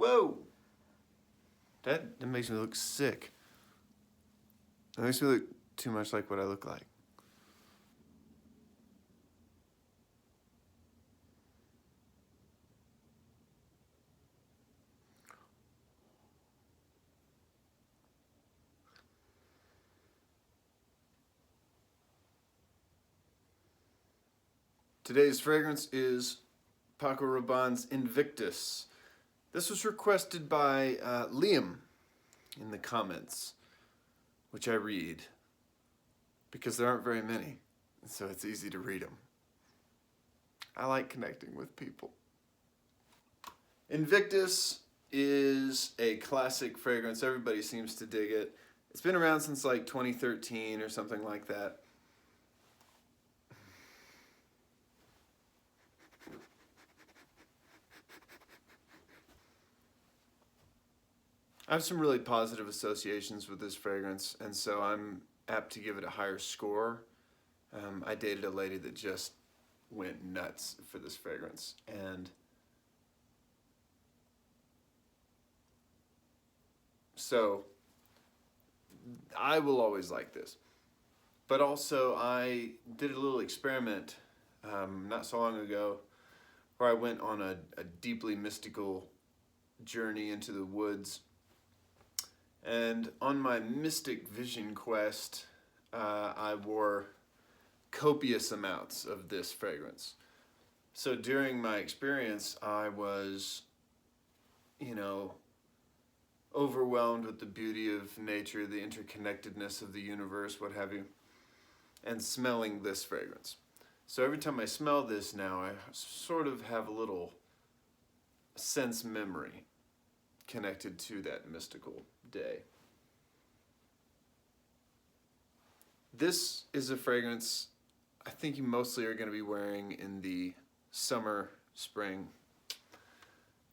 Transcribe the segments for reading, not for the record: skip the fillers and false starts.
Whoa! That makes me look sick. That makes me look too much like what I look like. Today's fragrance is Paco Rabanne's Invictus. This was requested by Liam in the comments, which I read because there aren't very many, so it's easy to read them. I like connecting with people. Invictus is a classic fragrance. Everybody seems to dig it. It's been around since like 2013 or something like that. I have some really positive associations with this fragrance, and so I'm apt to give it a higher score. I dated a lady that just went nuts for this fragrance, and so I will always like this. But also I did a little experiment not so long ago where I went on a deeply mystical journey into the woods. And on my mystic vision quest, I wore copious amounts of this fragrance. So during my experience, I was, overwhelmed with the beauty of nature, the interconnectedness of the universe, what have you, and smelling this fragrance. So every time I smell this now, I sort of have a little sense memory connected to that mystical day. This is a fragrance I think you mostly are going to be wearing in the summer, spring,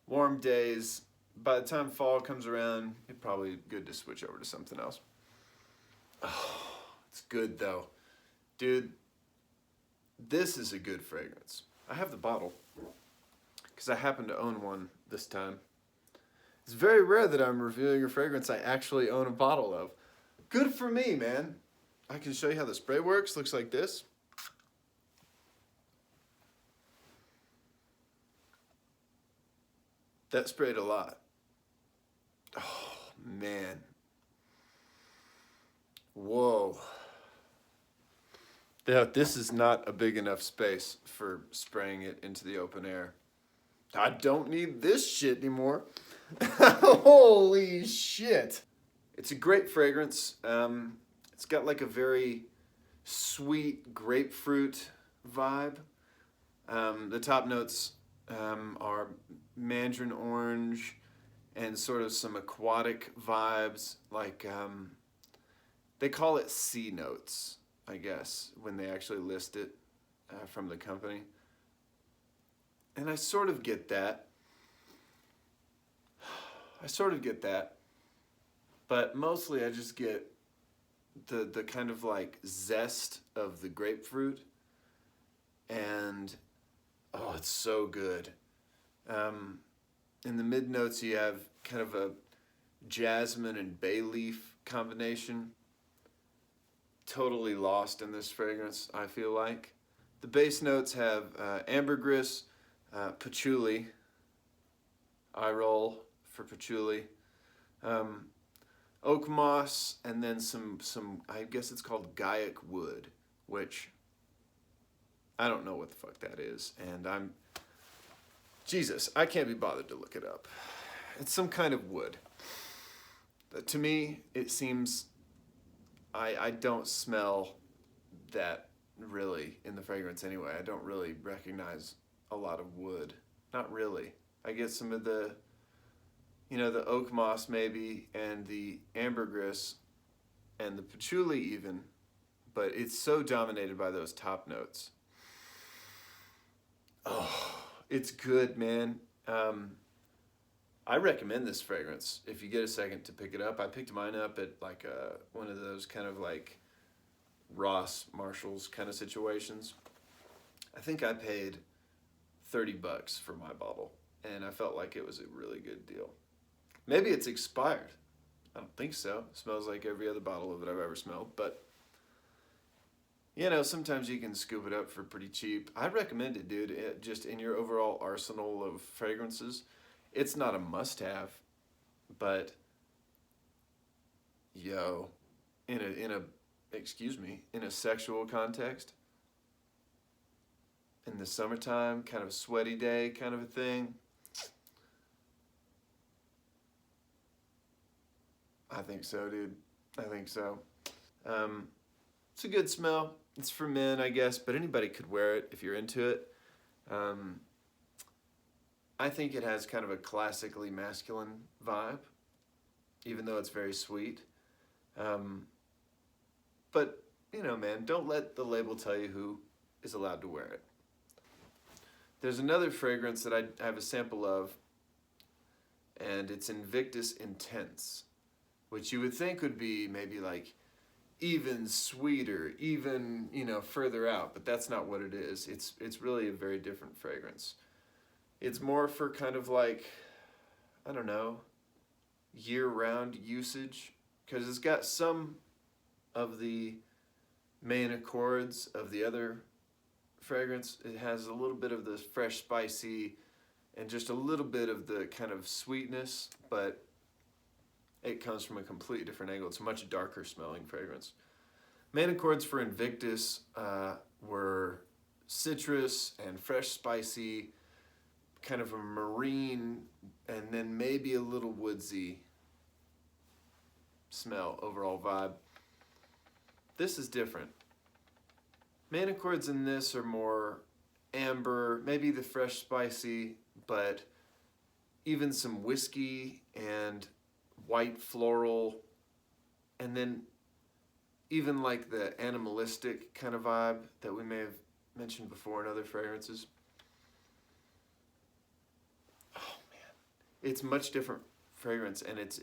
warm days. By the time fall comes around, it's probably good to switch over to something else. Oh, it's good though. Dude, this is a good fragrance. I have the bottle because I happen to own one this time. It's very rare that I'm reviewing a fragrance I actually own a bottle of. Good for me, man. I can show you how the spray works. Looks like this. That sprayed a lot. Oh, man. Whoa. Yeah, this is not a big enough space for spraying it into the open air. I don't need this shit anymore. Holy shit. It's a great fragrance. It's got like a very sweet grapefruit vibe. The top notes are mandarin orange and sort of some aquatic vibes, like they call it sea notes, I guess, when they actually list it from the company. And I sort of get that. But mostly I just get the kind of like zest of the grapefruit, and oh, it's so good. In the mid notes you have kind of a jasmine and bay leaf combination. Totally lost in this fragrance, I feel like. The base notes have ambergris, patchouli, eye roll for patchouli, oak moss, and then some I guess it's called gaiac wood, which I don't know what the fuck that is, and Jesus, I can't be bothered to look it up. It's some kind of wood. To me, it seems I don't smell that really in the fragrance anyway. I don't really recognize a lot of wood. Not really. I get some of the, the oak moss maybe, and the ambergris, and the patchouli even, but it's so dominated by those top notes. Oh, it's good, man. I recommend this fragrance if you get a second to pick it up. I picked mine up at like one of those kind of like Ross, Marshalls kind of situations. I think I paid $30 for my bottle. and I felt like it was a really good deal. Maybe it's expired. I don't think so. It smells like every other bottle of it I've ever smelled, but you know, sometimes you can scoop it up for pretty cheap. I recommend it, dude. Just in your overall arsenal of fragrances, it's not a must-have, but yo, in a excuse me, in a sexual context, in the summertime, kind of a sweaty day, kind of a thing. I think so, dude. I think so. Um, it's a good smell. It's for men, I guess, but anybody could wear it if you're into it. Um, I think it has kind of a classically masculine vibe, even though it's very sweet. Um, but, you know, man, don't let the label tell you who is allowed to wear it. There's another fragrance that I have a sample of, and it's Invictus Intense, which you would think would be maybe like even sweeter, even, you know, further out, but that's not what it is. It's really a very different fragrance. It's more for kind of like, I don't know, year-round usage, because it's got some of the main accords of the other fragrance. It has a little bit of the fresh, spicy, and just a little bit of the kind of sweetness, but it comes from a completely different angle. It's a much darker smelling fragrance. Main accords for Invictus were citrus and fresh, spicy, kind of a marine, and then maybe a little woodsy smell, overall vibe. This is different. Main accords in this are more amber, maybe the fresh, spicy, but even some whiskey and white floral, and then even like the animalistic kind of vibe that we may have mentioned before in other fragrances. Oh man, it's much different fragrance, and it's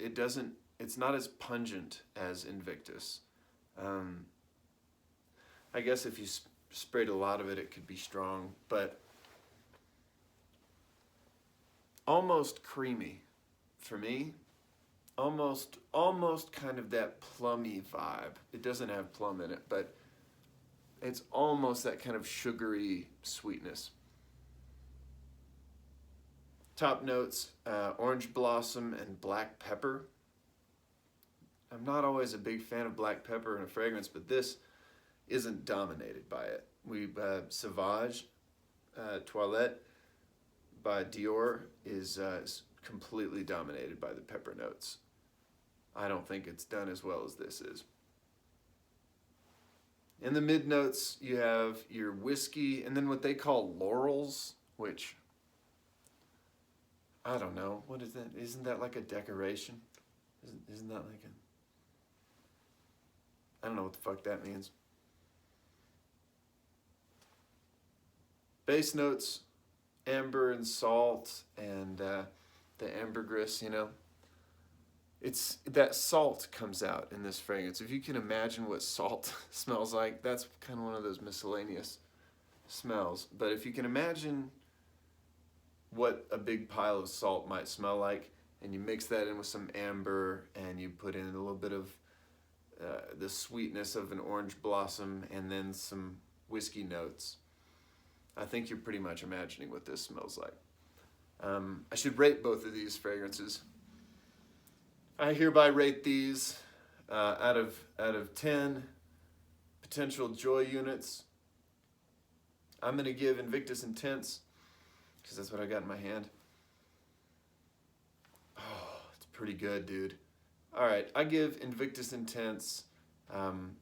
not as pungent as Invictus. I guess if you sprayed a lot of it, it could be strong, but almost creamy for me. Almost kind of that plummy vibe. It doesn't have plum in it, but it's almost that kind of sugary sweetness. Top notes, orange blossom and black pepper. I'm not always a big fan of black pepper in a fragrance, but this isn't dominated by it. Sauvage Toilette by Dior is completely dominated by the pepper notes. I don't think it's done as well as this is. In the mid notes, you have your whiskey and then what they call laurels, which I don't know. What is that? Isn't that like a decoration? Isn't that like a... I don't know what the fuck that means. Base notes, amber and salt and the ambergris, you know. It's that salt comes out in this fragrance. If you can imagine what salt smells like, that's kind of one of those miscellaneous smells. But if you can imagine what a big pile of salt might smell like, and you mix that in with some amber, and you put in a little bit of the sweetness of an orange blossom, and then some whiskey notes, I think you're pretty much imagining what this smells like. I should rate both of these fragrances. I hereby rate these out of 10 potential joy units. I'm gonna give Invictus Intense, because that's what I got in my hand. Oh, it's pretty good, dude. All right, I give Invictus Intense an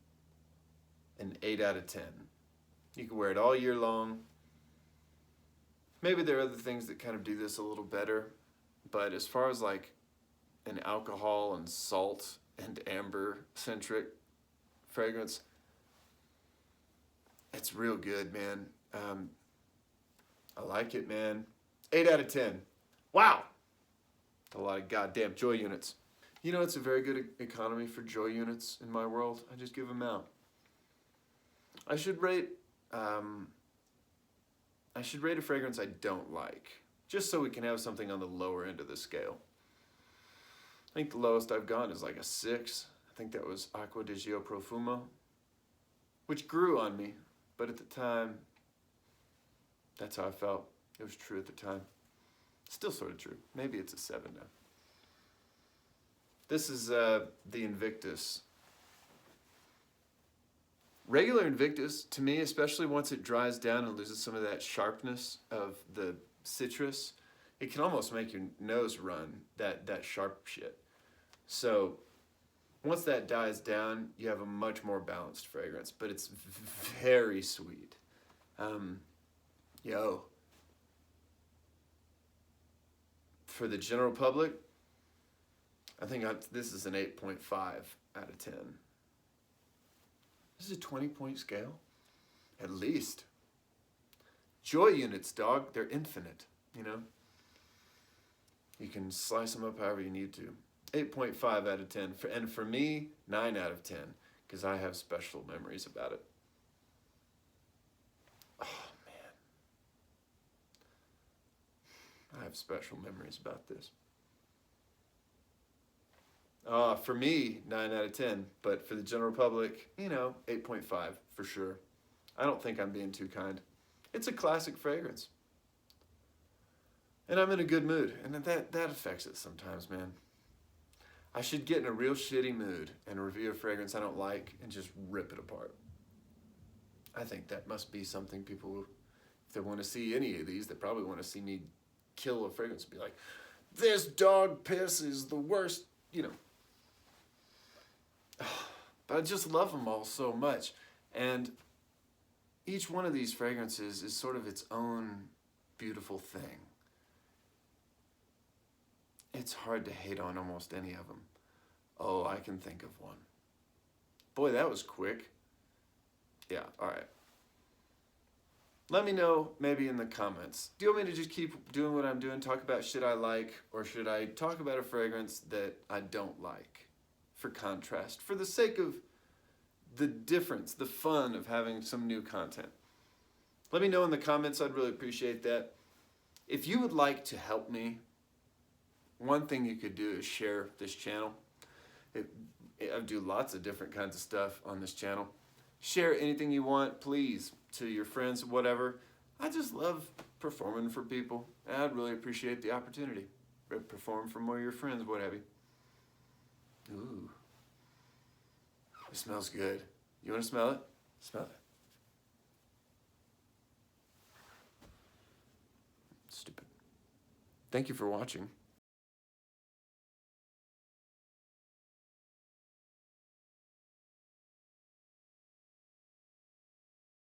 8 out of 10. You can wear it all year long. Maybe there are other things that kind of do this a little better, but as far as like an alcohol and salt and amber centric fragrance, it's real good, man. I like it, man. 8 out of 10. Wow. A lot of goddamn joy units. You know, it's a very good economy for joy units in my world. I just give them out. I should rate a fragrance I don't like, just so we can have something on the lower end of the scale. I think the lowest I've gone is like a 6. I think that was Acqua di Gio Profumo, which grew on me, but at the time, that's how I felt. It was true at the time. Still sort of true. Maybe it's a 7 now. This is the Invictus. Regular Invictus, to me, especially once it dries down and loses some of that sharpness of the citrus, it can almost make your nose run, that sharp shit. So once that dies down, you have a much more balanced fragrance, but it's very sweet. For the general public, I think this is an 8.5 out of 10. This is a 20-point scale, at least. Joy units, dog, they're infinite, you know? You can slice them up however you need to. 8.5 out of 10, and for me, 9 out of 10, because I have special memories about it. Oh, man. I have special memories about this. For me, 9 out of 10, but for the general public, 8.5 for sure. I don't think I'm being too kind. It's a classic fragrance. And I'm in a good mood, and that affects it sometimes, man. I should get in a real shitty mood and review a fragrance I don't like and just rip it apart. I think that must be something people, if they want to see any of these, they probably want to see me kill a fragrance and be like, this dog piss is the worst, But I just love them all so much. And each one of these fragrances is sort of its own beautiful thing. It's hard to hate on almost any of them. Oh, I can think of one. Boy, that was quick. Yeah, all right. Let me know maybe in the comments. Do you want me to just keep doing what I'm doing, talk about shit I like, or should I talk about a fragrance that I don't like for contrast, for the sake of the difference, the fun of having some new content? Let me know in the comments. I'd really appreciate that. If you would like to help me, one thing you could do is share this channel. I do lots of different kinds of stuff on this channel. Share anything you want, please, to your friends, whatever. I just love performing for people. And I'd really appreciate the opportunity. Perform for more of your friends, what have you. Ooh. It smells good. You want to smell it? Smell it. Stupid. Thank you for watching.